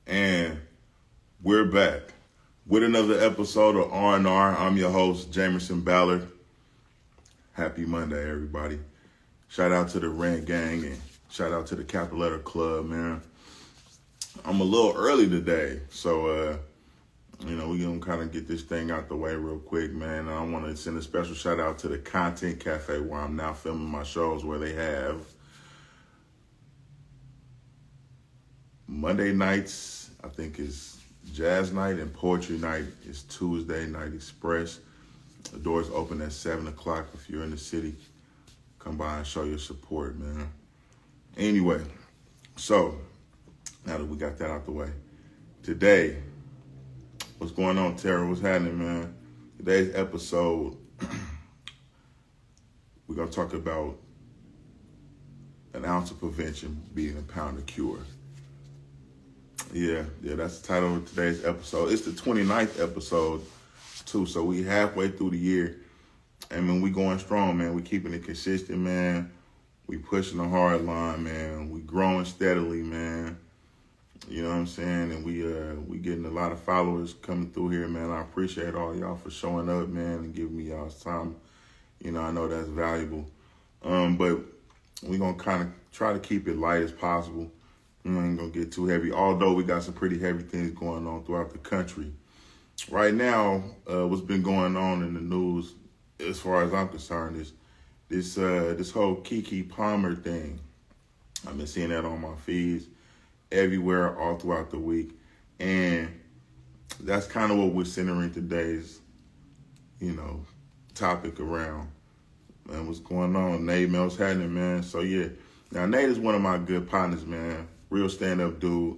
And we're back with another episode of R&R. I'm your host, Jamerson, Ballard. Happy Monday, everybody. Shout out to the Rent Gang and shout out to the Capital Letter Club, man. I'm a little early today, so, we're going to kind of get this thing out the way real quick, man. I want to send a special shout out to the Content Cafe where I'm now filming my shows, where they have Monday nights, I think, is Jazz Night, and Poetry Night is Tuesday Night Express. The doors open at 7 o'clock. If you're in the city, come by and show your support, man. Anyway, so now that we got that out the way, today, what's going on, Tara? What's happening, man? Today's episode, we're going to talk about an ounce of prevention being a pound of cure. Yeah, that's the title of today's episode. It's the 29th episode, too, so we halfway through the year. And when we going strong, man, we keeping it consistent, man. We pushing the hard line, man. We growing steadily, man. You know what I'm saying? And we getting a lot of followers coming through here, man. I appreciate all y'all for showing up, man, and giving me y'all's time. You know, I know that's valuable. But we going to kind of try to keep it light as possible. We ain't going to get too heavy, although we got some pretty heavy things going on throughout the country. Right now, what's been going on in the news, as far as I'm concerned, is this whole Keke Palmer thing. I've been seeing that on my feeds everywhere all throughout the week. And that's kind of what we're centering today's, topic around. Man, what's going on? Nate, man, what's happening, man? So, yeah. Now, Nate is one of my good partners, man. Real stand-up dude.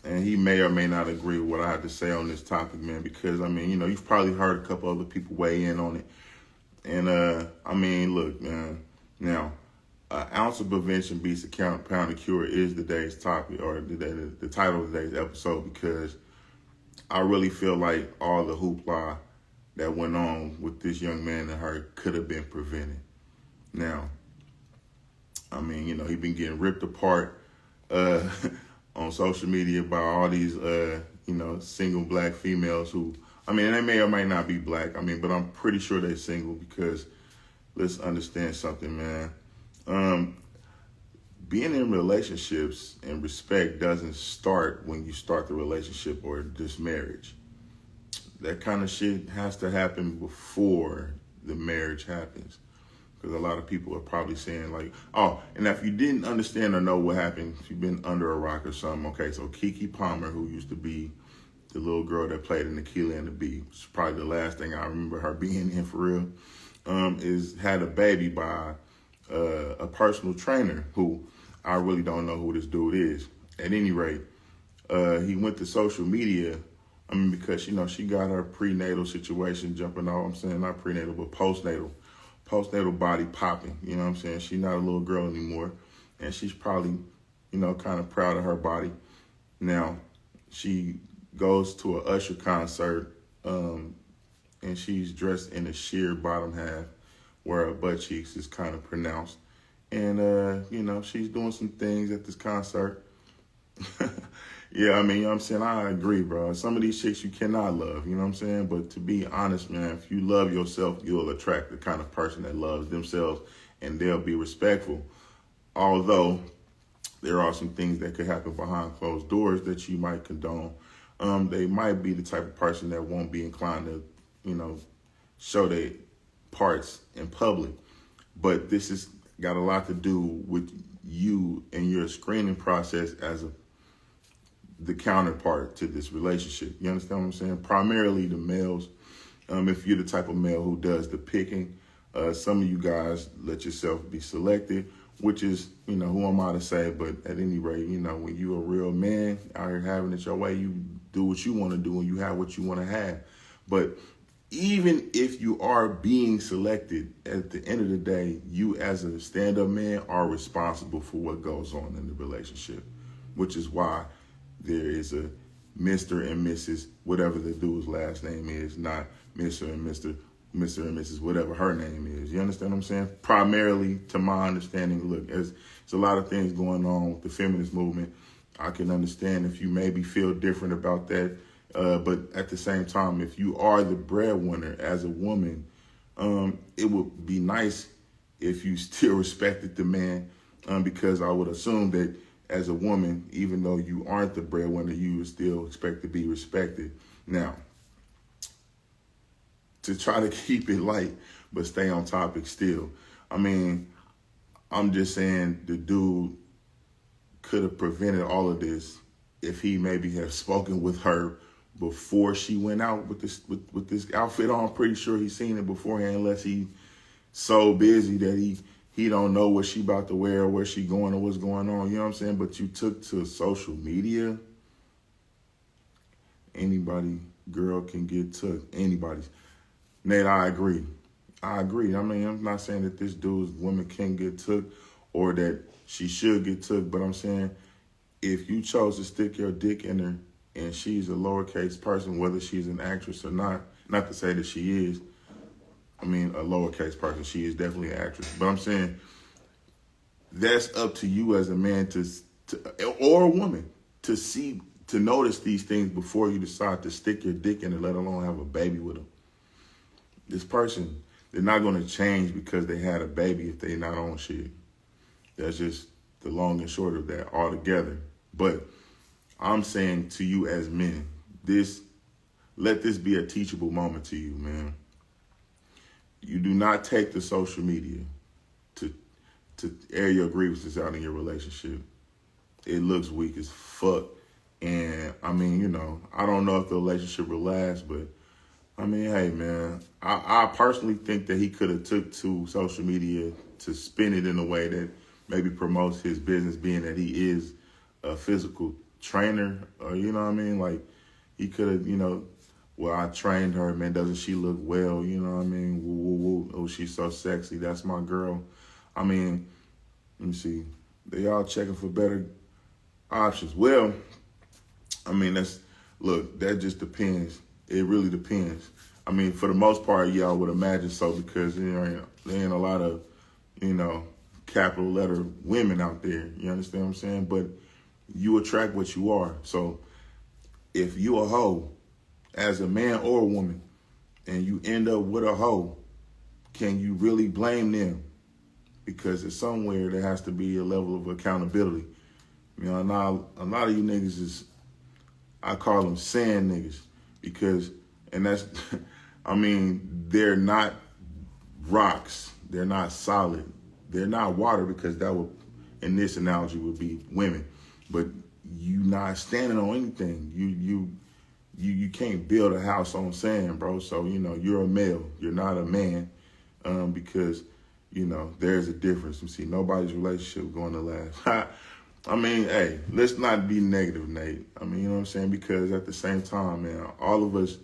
And he may or may not agree with what I have to say on this topic, man, because, you've probably heard a couple other people weigh in on it. And, look, man, now, an ounce of prevention beats a pound of cure is today's topic, or the title of today's episode, because I really feel like all the hoopla that went on with this young man and her could have been prevented. Now, he been getting ripped apart on social media by all these, single black females who, they may or may not be black, but I'm pretty sure they're single, because let's understand something, man. Being in relationships and respect doesn't start when you start the relationship or this marriage. That kind of shit has to happen before the marriage happens. Because a lot of people are probably saying like, oh, and if you didn't understand or know what happened, if you've been under a rock or something, okay, so Keke Palmer, who used to be the little girl that played in Aquila and the Bee, which is probably the last thing I remember her being in for real, had a baby by a personal trainer who I really don't know who this dude is. At any rate, he went to social media, because, she got her prenatal situation jumping off. Not prenatal, but postnatal body popping. You know what I'm saying? She's not a little girl anymore. And she's probably, kind of proud of her body. Now, she goes to an Usher concert, and she's dressed in a sheer bottom half where her butt cheeks is kind of pronounced. And, she's doing some things at this concert. Yeah, I agree, bro. Some of these chicks you cannot love, you know what I'm saying? But to be honest, man, if you love yourself, you'll attract the kind of person that loves themselves, and they'll be respectful. Although there are some things that could happen behind closed doors that you might condone. They might be the type of person that won't be inclined to, show their parts in public. But this has got a lot to do with you and your screening process as the counterpart to this relationship. You understand what I'm saying? Primarily the males. If you're the type of male who does the picking, some of you guys let yourself be selected, which is, who am I to say? But at any rate, when you're a real man out here having it your way, you do what you want to do and you have what you want to have. But even if you are being selected, at the end of the day, you as a stand-up man are responsible for what goes on in the relationship, which is why there is a Mr. and Mrs. whatever the dude's last name is, not Mr. and Mr. and Mrs. whatever her name is. You understand what I'm saying? Primarily, to my understanding, look, there's a lot of things going on with the feminist movement. I can understand if you maybe feel different about that. But at the same time, if you are the breadwinner as a woman, it would be nice if you still respected the man, because I would assume that as a woman, even though you aren't the breadwinner, you would still expect to be respected. Now, to try to keep it light, but stay on topic still, I mean, I'm just saying the dude could have prevented all of this if he maybe had spoken with her before she went out with this outfit on. I'm pretty sure he's seen it beforehand, unless he's so busy that he don't know what she about to wear or where she going or what's going on. You know what I'm saying? But you took to social media. Anybody, girl can get took. Anybody's. Nate, I agree. I mean, I'm not saying that this dude's woman can get took or that she should get took, but I'm saying if you chose to stick your dick in her and she's a lowercase person, whether she's an actress or not to say that she is, I mean, a lowercase person, she is definitely an actress. But I'm saying that's up to you as a man to or a woman to notice these things before you decide to stick your dick in her, let alone have a baby with them. This person, they're not going to change because they had a baby if they're not on shit. That's just the long and short of that altogether. But I'm saying to you as men, let this be a teachable moment to you, man. You do not take to social media to air your grievances out in your relationship. It looks weak as fuck. And I mean, I don't know if the relationship will last, but I mean, hey, man, I personally think that he could have took to social media to spin it in a way that maybe promotes his business, being that he is a physical trainer, or, you know what I mean? Like, he could have, well, I trained her, man, doesn't she look well? You know what I mean? Woo, woo, woo. Oh, she's so sexy. That's my girl. I mean, let me see. They all checking for better options. Well, I mean, that just depends. It really depends. I mean, for the most part, yeah, I would imagine so, because there ain't a lot of, capital letter women out there. You understand what I'm saying? But you attract what you are. So if you a hoe, as a man or a woman, and you end up with a hoe, can you really blame them? Because it's somewhere there has to be a level of accountability. Now, a lot of you niggas is, I call them sand niggas, because, and that's, I mean, they're not rocks. They're not solid. They're not water, because that would, in this analogy, would be women. But you not standing on anything. You can't build a house on sand, bro. So, you're a male. You're not a man, because, there's a difference. You see, nobody's relationship going to last. I mean, hey, let's not be negative, Nate. I mean, you know what I'm saying? Because at the same time, man, all of us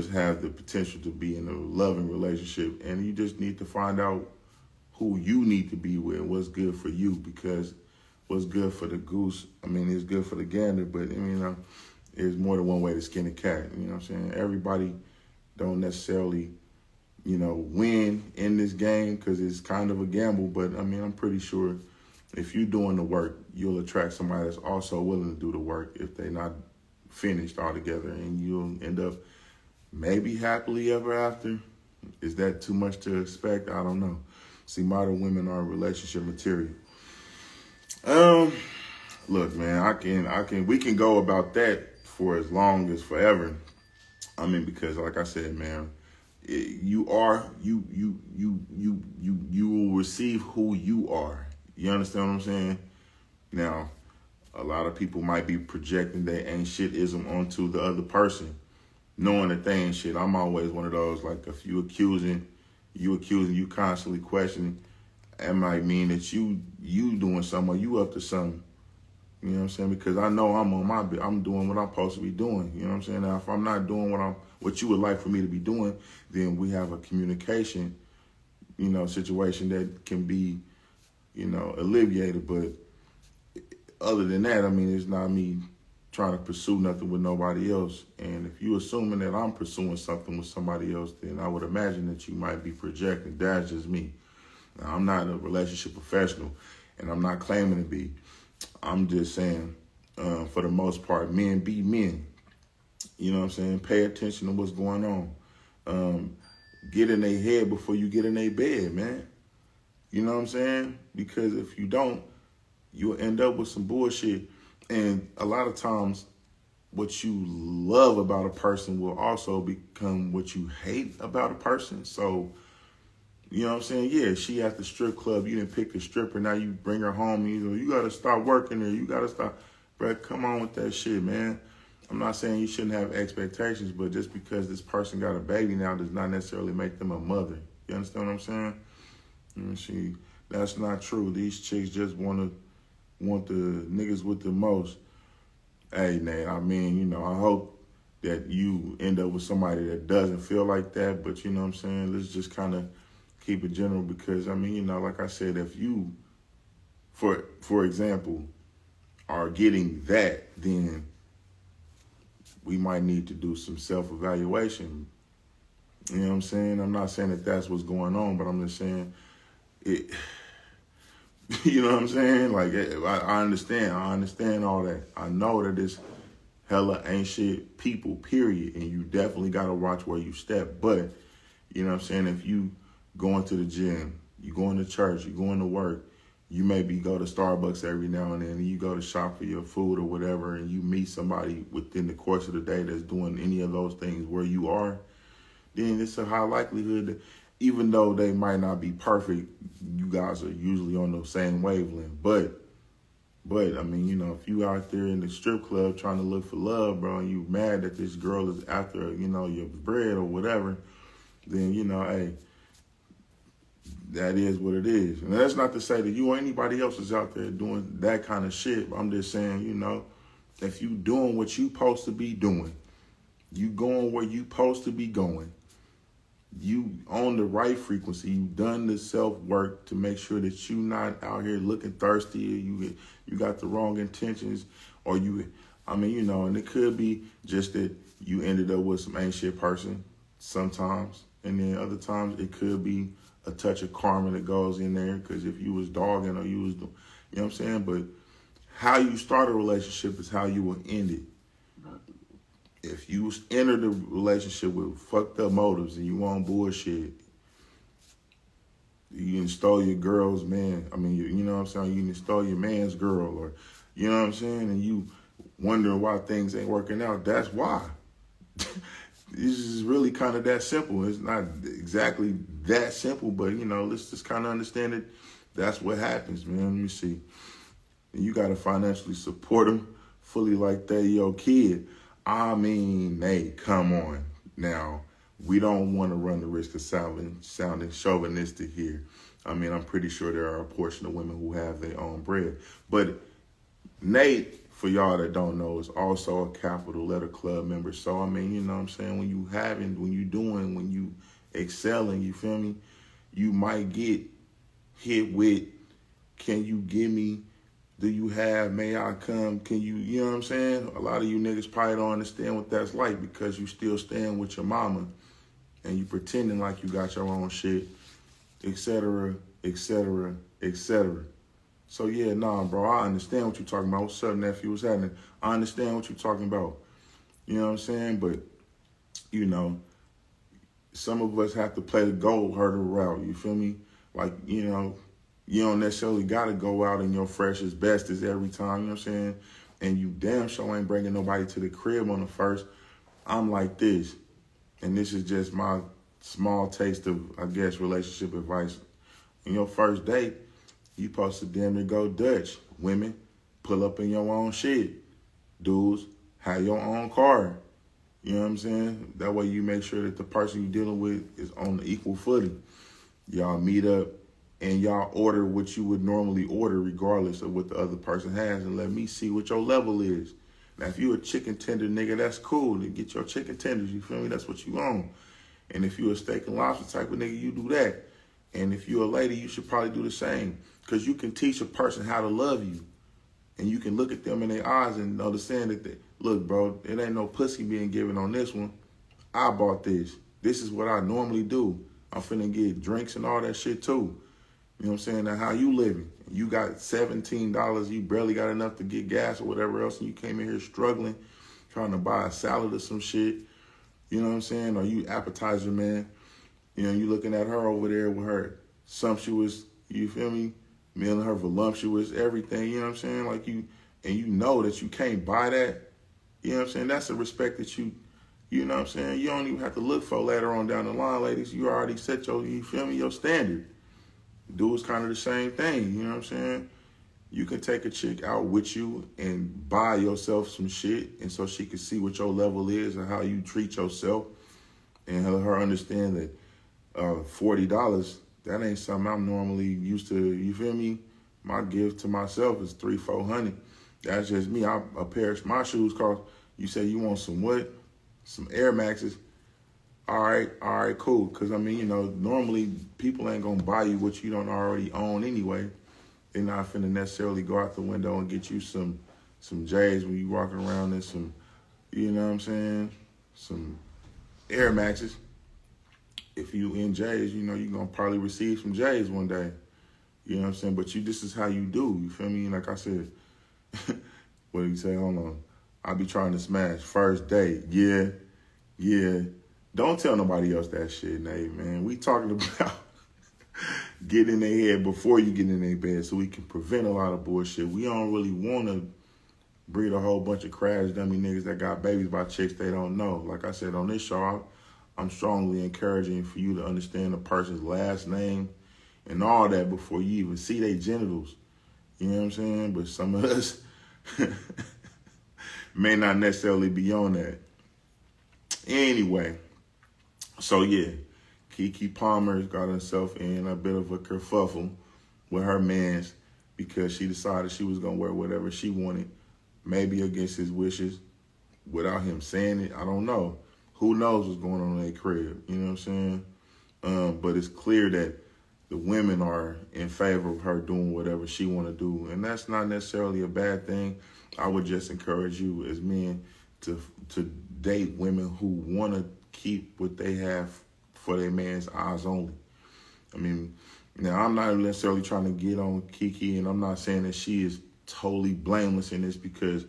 have the potential to be in a loving relationship, and you just need to find out who you need to be with, what's good for you, because what's good for the goose, I mean, it's good for the gander, but, there's more than one way to skin a cat. You know what I'm saying? Everybody don't necessarily, win in this game, because it's kind of a gamble, but, I mean, I'm pretty sure if you're doing the work, you'll attract somebody that's also willing to do the work if they're not finished altogether, and you'll end up maybe happily ever after. Is that too much to expect? I don't know. See, modern women are relationship material. Look, man, we can go about that for as long as forever. I mean, because like I said, man, you will receive who you are. You understand what I'm saying? Now, a lot of people might be projecting their ain't shitism onto the other person, knowing that they ain't shit. I'm always one of those, like, if you accusing, you constantly questioning, it might mean that you doing something or you up to something. You know what I'm saying? Because I know I'm doing what I'm supposed to be doing. You know what I'm saying? Now, if I'm not doing what you would like for me to be doing, then we have a communication, situation that can be, alleviated. But other than that, I mean, it's not me trying to pursue nothing with nobody else. And if you assuming that I'm pursuing something with somebody else, then I would imagine that you might be projecting. That's just me. Now, I'm not a relationship professional, and I'm not claiming to be. I'm just saying For the most part, men be men. You know what I'm saying? Pay attention to what's going on. Get in their head before you get in their bed, man. You know what I'm saying? Because if you don't, you'll end up with some bullshit. And a lot of times, what you love about a person will also become what you hate about a person. So, you know what I'm saying? Yeah, she at the strip club. You didn't pick the stripper. Now you bring her home. And you got to stop working there. You got to stop. Bro, come on with that shit, man. I'm not saying you shouldn't have expectations, but just because this person got a baby now does not necessarily make them a mother. You understand what I'm saying? See, that's not true. These chicks just want the niggas with the most. Hey, Nate, I mean, you know, I hope that you end up with somebody that doesn't feel like that, but you know what I'm saying? Let's just kind of keep it general because, I mean, you know, like I said, if you, for example, are getting that, then we might need to do some self-evaluation. You know what I'm saying? I'm not saying that that's what's going on, but I'm just saying it. You know what I'm saying? Like, I understand. I understand all that. I know that it's hella ain't shit people, period. And you definitely got to watch where you step. But, you know what I'm saying? If you going to the gym, you going to church, you going to work, you maybe go to Starbucks every now and then, and you go to shop for your food or whatever, and you meet somebody within the course of the day that's doing any of those things where you are, then it's a high likelihood that even though they might not be perfect, you guys are usually on the same wavelength. But I mean, you know, if you out there in the strip club trying to look for love, bro, and you mad that this girl is after, you know, your bread or whatever, then, you know, hey, that is what it is. And that's not to say that you or anybody else is out there doing that kind of shit. I'm just saying, you know, if you doing what you supposed to be doing, you going where you supposed to be going, you on the right frequency, you done the self-work to make sure that you not out here looking thirsty, or you got the wrong intentions, or I mean, you know, and it could be just that you ended up with some ain't shit person sometimes, and then other times it could be a touch of karma that goes in there, because if you was dogging or you was, you know what I'm saying? But how you start a relationship is how you will end it. If you enter the relationship with fucked up motives and you want bullshit, you stole your girl's man. I mean, you know what I'm saying? You stole your man's girl, or, you know what I'm saying? And you wondering why things ain't working out. That's why. This is really kind of that simple. It's not exactly that simple, but, you know, let's just kind of understand it. That's what happens, man. Let me see. And you got to financially support them fully like they your kid. I mean, hey, come on. Now, we don't want to run the risk of sounding chauvinistic here. I mean, I'm pretty sure there are a portion of women who have their own bread. But Nate, for y'all that don't know, is also a capital letter club member. So, I mean, you know what I'm saying? When you excelling, you feel me? You might get hit with, can you give me, do you have, may I come, can you know what I'm saying? A lot of you niggas probably don't understand what that's like because you still staying with your mama and you pretending like you got your own shit, etc., etc., etc. So, yeah, nah, bro, I understand what you're talking about. What's up, nephew? What's happening? I understand what you're talking about. You know what I'm saying? But, you know, some of us have to play the gold hurdle route. You feel me? Like, you know, you don't necessarily got to go out in your freshest, bestest every time, you know what I'm saying? And you damn sure ain't bringing nobody to the crib on the first. I'm like this, and this is just my small taste of, I guess, relationship advice. On your first date, you supposed to damn near go Dutch. Women, pull up in your own shit. Dudes, have your own car. You know what I'm saying? That way you make sure that the person you're dealing with is on the equal footing. Y'all meet up and y'all order what you would normally order regardless of what the other person has, and let me see what your level is. Now, if you a chicken tender nigga, that's cool. Then get your chicken tenders, you feel me? That's what you on. And if you a steak and lobster type of nigga, you do that. And if you a lady, you should probably do the same, because you can teach a person how to love you. And you can look at them in their eyes and understand that, look, bro, it ain't no pussy being given on this one. I bought this. This is what I normally do. I'm finna get drinks and all that shit too. You know what I'm saying? Now, how you living? You got $17, you barely got enough to get gas or whatever else, and you came in here struggling, trying to buy a salad or some shit. You know what I'm saying? Or you appetizer man. You know, you looking at her over there with her sumptuous, you feel me? Mealing her voluptuous, everything, you know what I'm saying? Like and you know that you can't buy that. You know what I'm saying? That's the respect that you know what I'm saying? You don't even have to look for later on down the line, ladies. You already set you feel me, your standard. Dude's kind of the same thing, you know what I'm saying? You can take a chick out with you and buy yourself some shit, and so she can see what your level is and how you treat yourself, and let her understand that $40, that ain't something I'm normally used to, you feel me? My gift to myself is $300-400. That's just me. A pair of my shoes cost, you say you want some what? Some Air Maxes. All right, cool. Because, I mean, you know, normally people ain't going to buy you what you don't already own anyway. They're not finna necessarily go out the window and get you some J's when you walking around in some, you know what I'm saying, some Air Maxes. If you in J's, you know, you're going to probably receive some J's one day. You know what I'm saying? But this is how you do. You feel me? Like I said, what do you say? Hold on. I be trying to smash. First date. Yeah. Don't tell nobody else that shit, Nate, man. We talking about getting in their head before you get in their bed so we can prevent a lot of bullshit. We don't really want to breed a whole bunch of crash dummy niggas that got babies by chicks they don't know. Like I said on this show, I'm strongly encouraging for you to understand a person's last name and all that before you even see their genitals. You know what I'm saying? But some of us may not necessarily be on that. Anyway, so yeah, Keke Palmer's got herself in a bit of a kerfuffle with her mans because she decided she was going to wear whatever she wanted, maybe against his wishes, without him saying it. I don't know. Who knows what's going on in their crib, you know what I'm saying? But it's clear that the women are in favor of her doing whatever she want to do, and that's not necessarily a bad thing. I would just encourage you as men to date women who want to keep what they have for their man's eyes only. I mean, now I'm not necessarily trying to get on Keke, and I'm not saying that she is totally blameless in this because,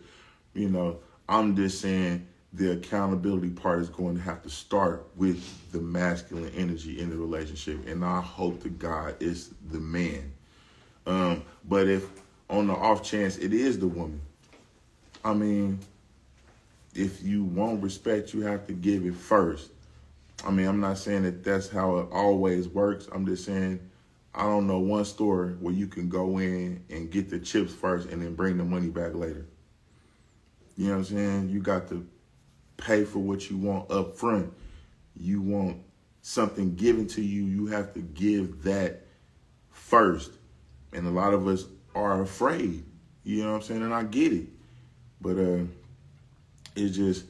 you know, I'm just saying the accountability part is going to have to start with the masculine energy in the relationship, and I hope to God it's the man. But if on the off chance it is the woman, I mean, if you want respect, you have to give it first. I mean, I'm not saying that that's how it always works. I'm just saying I don't know one store where you can go in and get the chips first and then bring the money back later. You know what I'm saying? You got to pay for what you want up front. You want something given to you, you have to give that first. And a lot of us are afraid. You know what I'm saying? And I get it. But it's just,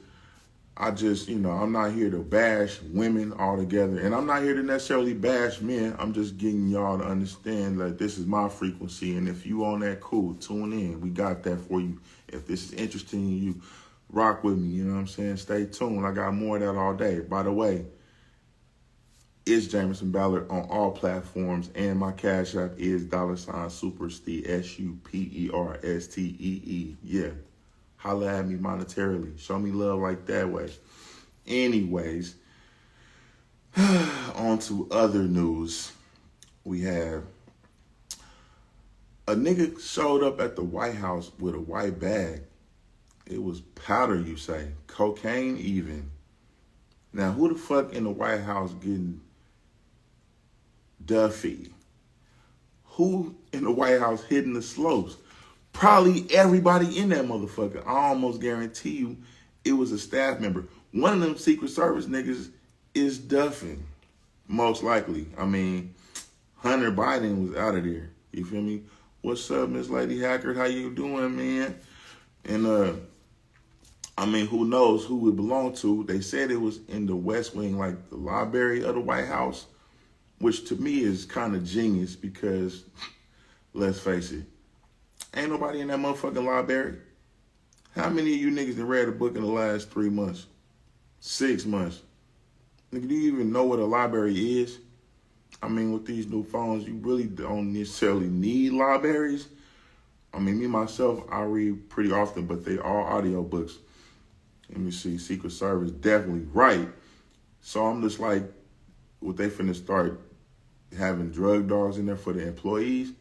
you know, I'm not here to bash women altogether. And I'm not here to necessarily bash men. I'm just getting y'all to understand that this is my frequency. And if you on that, cool, tune in. We got that for you. If this is interesting to you, rock with me. You know what I'm saying? Stay tuned. I got more of that all day. By the way, it's Jamerson Ballard on all platforms. And my cash app is $Superstee, SUPERSTEE. Yeah. Holla at me monetarily. Show me love like that way. Anyways, on to other news. We have a nigga showed up at the White House with a white bag. It was powder, you say. Cocaine even. Now, who the fuck in the White House getting Duffy? Who in the White House hitting the slopes? Probably everybody in that motherfucker. I almost guarantee you it was a staff member. One of them Secret Service niggas is Duffin. Most likely. I mean, Hunter Biden was out of there. You feel me? What's up, Miss Lady Hacker? How you doing, man? And, I mean, who knows who it belonged to. They said it was in the West Wing, like the library of the White House, which to me is kind of genius because, let's face it, ain't nobody in that motherfucking library. How many of you niggas have read a book in the last 3 months? 6 months? Nigga, do you even know what a library is? I mean, with these new phones, you really don't necessarily need libraries. I mean, me, myself, I read pretty often, but they are audiobooks. Let me see, Secret Service, definitely right. So I'm just like, what they finna start having drug dogs in there for the employees?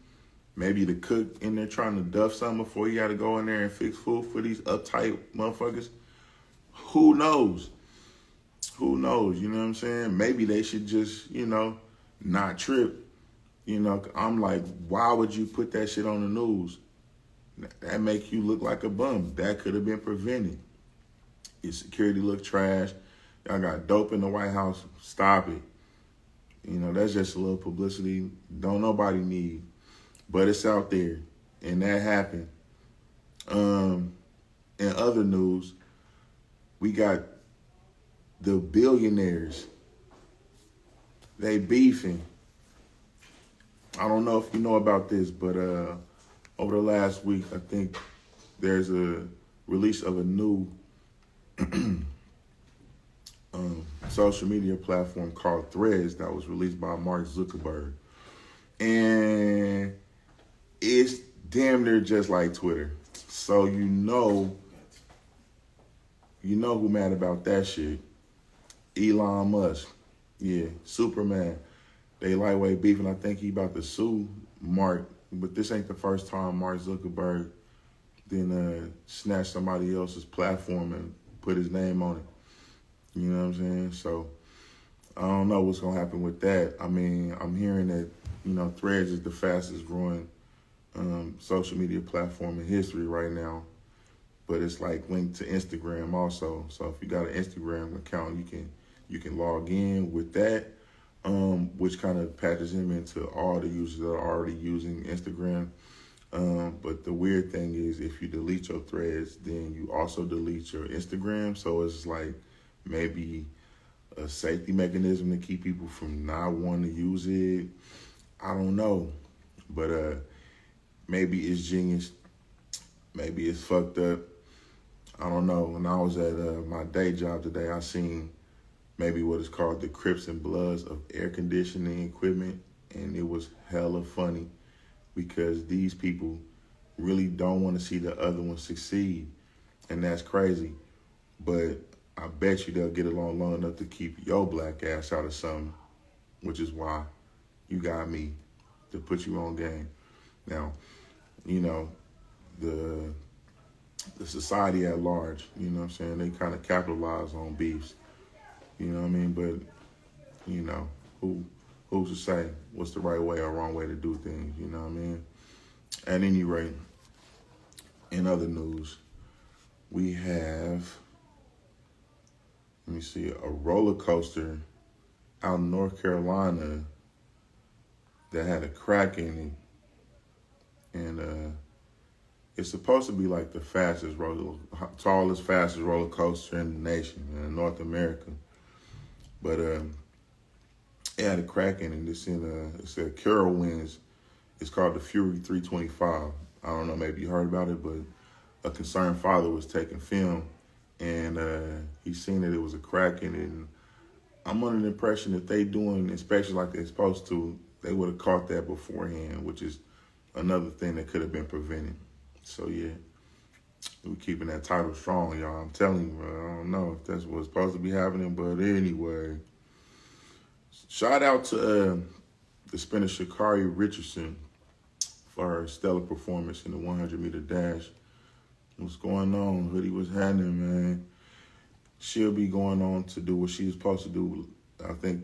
Maybe the cook in there trying to duff something before you got to go in there and fix food for these uptight motherfuckers? Who knows? Who knows? You know what I'm saying? Maybe they should just, not trip. I'm like, why would you put that shit on the news? That make you look like a bum. That could have been prevented. Your security look trash. Y'all got dope in the White House. Stop it. That's just a little publicity. Don't nobody need. But it's out there. And that happened. In other news, we got the billionaires. They beefing. I don't know if you know about this, but over the last week, I think there's a release of a new social media platform called Threads that was released by Mark Zuckerberg. And it's damn near just like Twitter. So you know who mad about that shit. Elon Musk. Yeah, Superman. They lightweight beefing. I think he about to sue Mark. But this ain't the first time Mark Zuckerberg then snatched somebody else's platform and put his name on it. You know what I'm saying? So I don't know what's going to happen with that. I mean, I'm hearing that, Threads is the fastest growing social media platform in history right now. But it's like linked to Instagram also. So if you got an Instagram account, you can log in with that, which kind of patches him into all the users that are already using Instagram. But the weird thing is if you delete your Threads, then you also delete your Instagram. So it's like maybe a safety mechanism to keep people from not wanting to use it. I don't know. But maybe it's genius. Maybe it's fucked up. I don't know. When I was at my day job today, I seen maybe what is called the Crips and Bloods of air conditioning equipment. And it was hella funny because these people really don't want to see the other one succeed. And that's crazy. But I bet you they'll get along long enough to keep your black ass out of something, which is why you got me to put you on game. Now, the society at large, what I'm saying, they kind of capitalize on beefs. You know what I mean? But, who's to say what's the right way or wrong way to do things, you know what I mean? At any rate, in other news, we have, a roller coaster out in North Carolina that had a crack in it. And it's supposed to be like the fastest fastest roller coaster in the nation, in North America. But it had a crack in it. It's at Carowinds. It's called the Fury 325. I don't know, maybe you heard about it, but a concerned father was taking film, and he seen that it was a crack in it. And I'm under the impression that they doing inspections like they're supposed to, they would have caught that beforehand, which is another thing that could have been prevented. So yeah, we're keeping that title strong, y'all. I'm telling you, I don't know if that's what's supposed to be happening, but anyway. Shout out to the sprinter Sha'Carri Richardson for her stellar performance in the 100-meter dash. What's going on? Hoodie, what's happening, man? She'll be going on to do what she was supposed to do, I think,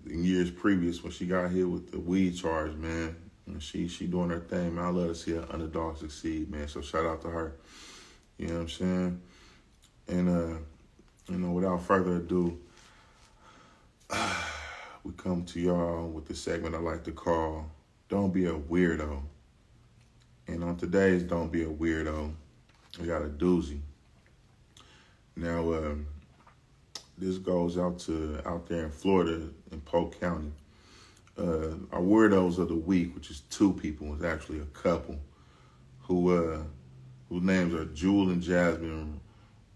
in years previous when she got hit with the weed charge, man. And she doing her thing, man. I love to see an underdog succeed, man. So shout out to her. You know what I'm saying? And, without further ado, we come to y'all with the segment I like to call Don't Be a Weirdo. And on today's Don't Be a Weirdo, we got a doozy. Now, this goes out there in Florida in Polk County. Our weirdos of the week, which is two people, is actually a couple whose names are Jewel and Jasmine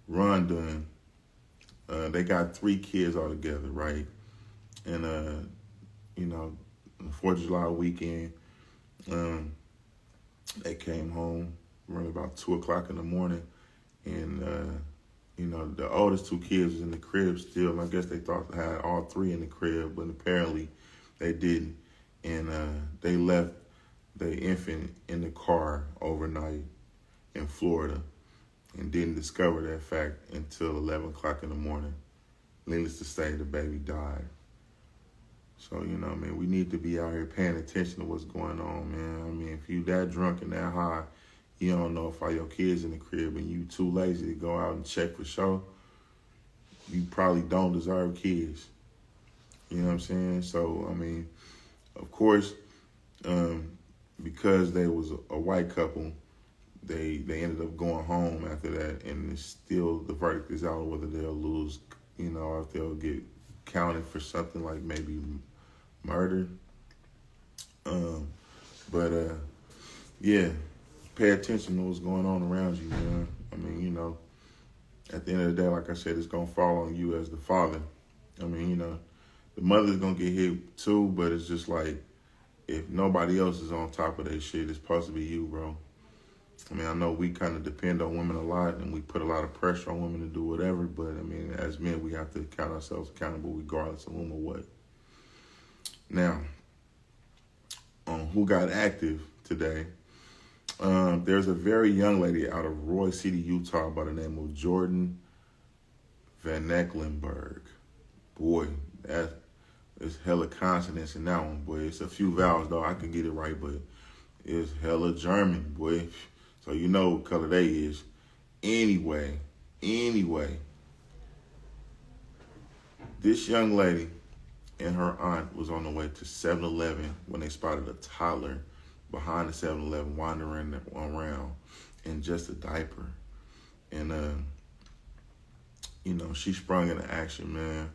Rondon. They got 3 kids altogether, right? And you know, the 4th of July weekend. They came home around about 2 o'clock in the morning, and you know, the oldest 2 kids was in the crib still. I guess they thought they had all 3 in the crib, but apparently they didn't. And they left the infant in the car overnight in Florida and didn't discover that fact until 11 o'clock in the morning. Needless to say, the baby died. So, you know, man, we need to be out here paying attention to what's going on, man. I mean, if you that drunk and that high, you don't know if all your kids in the crib and you too lazy to go out and check for sure, you probably don't deserve kids. You know what I'm saying? So, I mean, of course, because they was a white couple, they ended up going home after that, and it's still, the verdict is out whether they'll lose, you know, or if they'll get counted for something like maybe murder. Yeah, pay attention to what's going on around you, man. I mean, you know, at the end of the day, like I said, it's going to fall on you as the father. I mean, you know, the mother's going to get hit too, but it's just like, if nobody else is on top of that shit, it's supposed to be you, bro. I mean, I know we kind of depend on women a lot, and we put a lot of pressure on women to do whatever, but, I mean, as men, we have to count ourselves accountable regardless of whom or what. Now, on Who Got Active today, there's a very young lady out of Roy City, Utah by the name of Jordan Van Ecklenberg. Boy, that is hella consonants in that one, boy. It's a few vowels, though. I can get it right, but it's hella German, boy. So you know what color they is. Anyway, this young lady and her aunt was on the way to 7-Eleven when they spotted a toddler behind the 7-Eleven wandering around in just a diaper. And, you know, she sprung into action, man.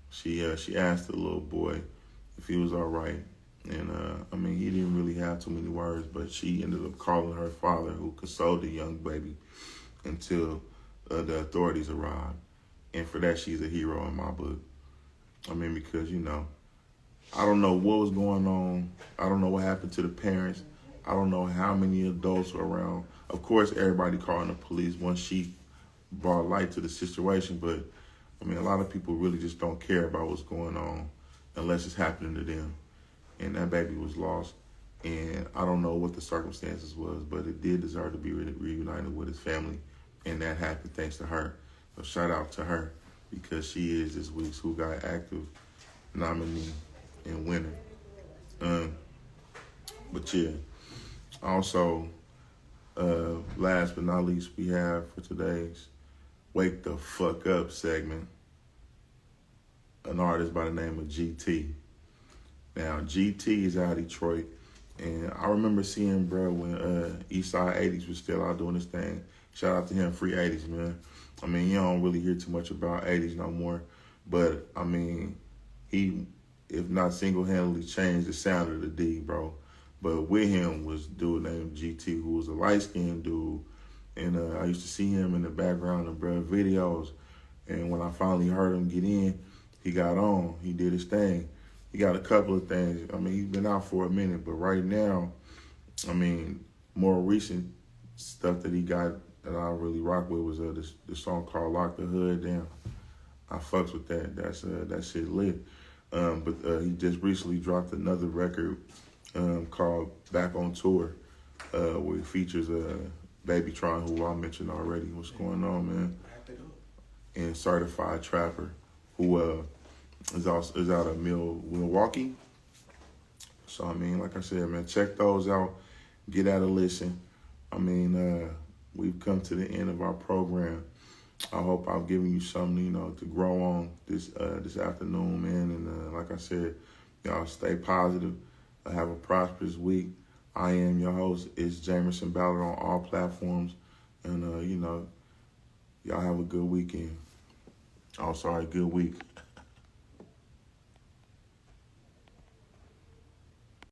She asked the little boy if he was all right. And, I mean, he didn't really have too many words, but she ended up calling her father, who consoled the young baby until the authorities arrived. And for that, she's a hero in my book. I mean, because, you know, I don't know what was going on. I don't know what happened to the parents. I don't know how many adults were around. Of course, everybody calling the police once she brought light to the situation, but, I mean, a lot of people really just don't care about what's going on unless it's happening to them. And that baby was lost, and I don't know what the circumstances was, but it did deserve to be reunited with his family, and that happened thanks to her. So shout out to her, because she is this week's Who Got Active nominee and winner. But yeah, also, last but not least, we have for today's Wake the Fuck Up segment, an artist by the name of GT. Now, GT is out of Detroit, and I remember seeing bro when Eastside 80s was still out doing his thing. Shout out to him, free 80s, man. I mean, you don't really hear too much about 80s no more, but, I mean, he, if not single-handedly, changed the sound of the D, bro. But with him was a dude named GT, who was a light-skinned dude, and I used to see him in the background of bro videos, and when I finally heard him get in, he got on. He did his thing. He got a couple of things. I mean, he's been out for a minute, but right now, I mean, more recent stuff that he got that I really rock with was this song called Lock the Hood Down. I fucks with that. That shit lit. But he just recently dropped another record called Back on Tour, where he features Baby Tron, who I mentioned already. What's going on, man? And Certified Trapper, who is out of Milwaukee. So, I mean, like I said, man, check those out. Get out a listen. I mean, we've come to the end of our program. I hope I've given you something, you know, to grow on this afternoon, man. And like I said, y'all stay positive. Have a prosperous week. I am your host. It's Jamerson, Ballard on all platforms. And, you know, y'all have a good weekend. Oh, sorry, good week.